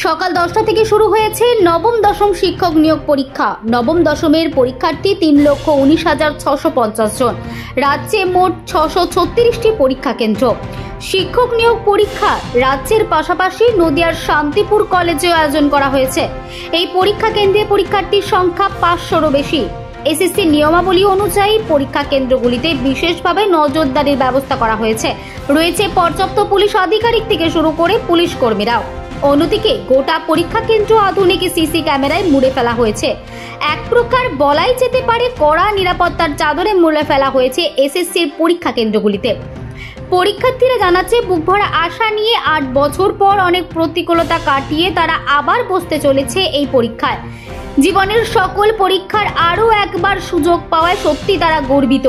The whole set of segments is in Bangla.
সকাল 10টা থেকে শুরু হয়েছে নবম দশম শিক্ষক নিয়োগ পরীক্ষা। নবম দশমের পরীক্ষার্থী 3,19,650 জন। রাজ্যে মোট 636টি পরীক্ষা কেন্দ্র। শিক্ষক নিয়োগ পরীক্ষা রাজ্যের পাশাপাশি নদিয়ার শান্তিপুর কলেজেও আয়োজন করা হয়েছে। এই পরীক্ষা কেন্দ্রে পরীক্ষার্থীর সংখ্যা 500রও বেশি। এসএসসি নিয়মাবলী অনুযায়ী পরীক্ষা কেন্দ্রগুলিতে বিশেষভাবে নজরদারির ব্যবস্থা করা হয়েছে। রয়েছে পর্যাপ্ত পুলিশ আধিকারিক থেকে শুরু করে পুলিশ কর্মীরাও। অন্যদিকে গোটা পরীক্ষা কেন্দ্র আধুনিক সিসি ক্যামেরায় মুড়ে ফেলা হয়েছে। এক প্রকার বলাই যেতে পারে কড়া নিরাপত্তার চাদরে মুড়ে ফেলা হয়েছে এসএসসির পরীক্ষা কেন্দ্রগুলিতে। পরীক্ষার্থীরা জানাচ্ছে বুকভরা আশা নিয়ে 8 বছর পর অনেক প্রতিকূলতা কাটিয়ে তারা আবার বসতে চলেছে এই পরীক্ষায়। জীবনের সকল পরীক্ষার আরও একবার সুযোগ পাওয়ায় সত্যি তারা গর্বিত।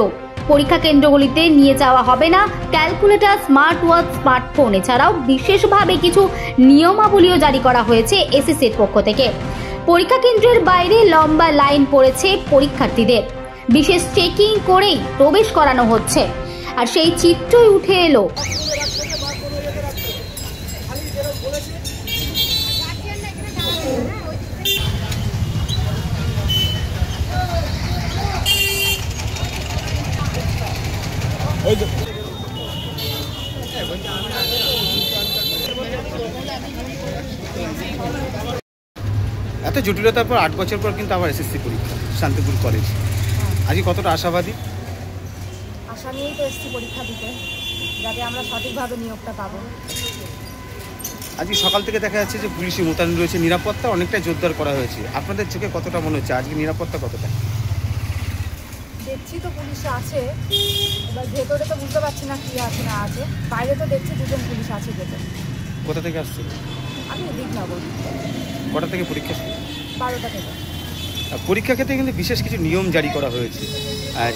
পরীক্ষা কেন্দ্রগুলিতে নিয়ে যাওয়া হবে না ক্যালকুলেটর, স্মার্ট ওয়াচ, স্মার্টফোন। এছাড়াও বিশেষভাবে কিছু নিয়মাবলীও জারি করা হয়েছে এসএসসির পক্ষ থেকে। পরীক্ষা কেন্দ্রের বাইরে লম্বা লাইন পড়েছে পরীক্ষার্থীদের। বিশেষ চেকিং করেই প্রবেশ করানো হচ্ছে। আর সেই চিত্রই উঠে এলো এত জটিলতার পর 8 বছর পর কিন্তু আবার এসএসসি পরীক্ষা শান্তিপুর কলেজ। আজকে কতটা আশাবাদী? আশা নিয়েই তো এসএসসি পরীক্ষা দিতে, যাতে আমরা সঠিকভাবে নিয়োগটা পাবো। আজকে সকাল থেকে দেখা যাচ্ছে যে পুলিশি মোতায়েন রয়েছে, নিরাপত্তা অনেকটাই জোরদার করা হয়েছে। আপনাদের চোখে কতটা মনে হচ্ছে আজকে নিরাপত্তা কতটা? দেখছি তো পুলিশ আছে, এবার ভেতরে তো বুঝতে পারছি না কি আছে না আছে। বাইরে তো দেখছি 2জন পুলিশ আছে ভেতরে। কোথা থেকে আসছে? আমি দিকনগর। কটা থেকে পরীক্ষা শুরু? 12টা থেকে। পরীক্ষা ক্ষেত্রে কিন্তু বিশেষ কিছু নিয়ম জারি করা হয়েছে,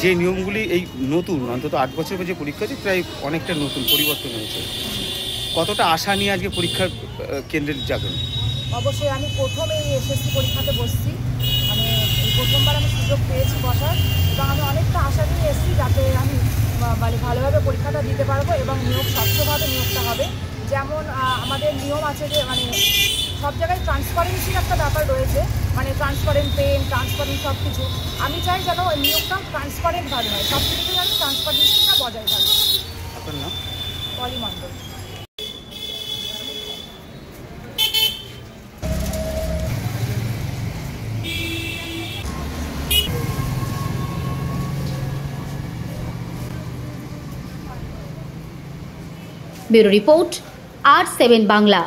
যে নিয়মগুলি এই নতুন, অন্তত 8 বছর পর যে পরীক্ষা হচ্ছে প্রায় অনেকটা নতুন পরিবর্তন হয়েছে। কতটা আশা নিয়ে আজকে পরীক্ষার কেন্দ্রে যাবেন? অবশ্যই আমি প্রথম এই এসএসসি পরীক্ষাতে বসছি, মানে এই প্রথমবার আমি সুযোগ পেয়েছি বসার, এবং আমি অনেকটা আশা নিয়ে এসেছি যাতে আমি মানে ভালোভাবে পরীক্ষাটা দিতে পারবো এবং নিয়োগ স্বচ্ছভাবে নিয়োগটা হবে। যেমন আমাদের নিয়ম আছে যে মানে সব জায়গায় ট্রান্সপারেন্সির একটা ব্যাপার রয়েছে, মানে ট্রান্সপারেন্ট পেন, ট্রান্সপারেন্ট সব কিছু। আমি চাই যেন নিয়োগটা ট্রান্সপারেন্টভাবে হয়, সব কিছু যেন ট্রান্সপারেন্সিটা বজায় থাকে। আপনার নাম? পলি মণ্ডল। ব্যুরো রিপোর্ট, আর7 বাংলা।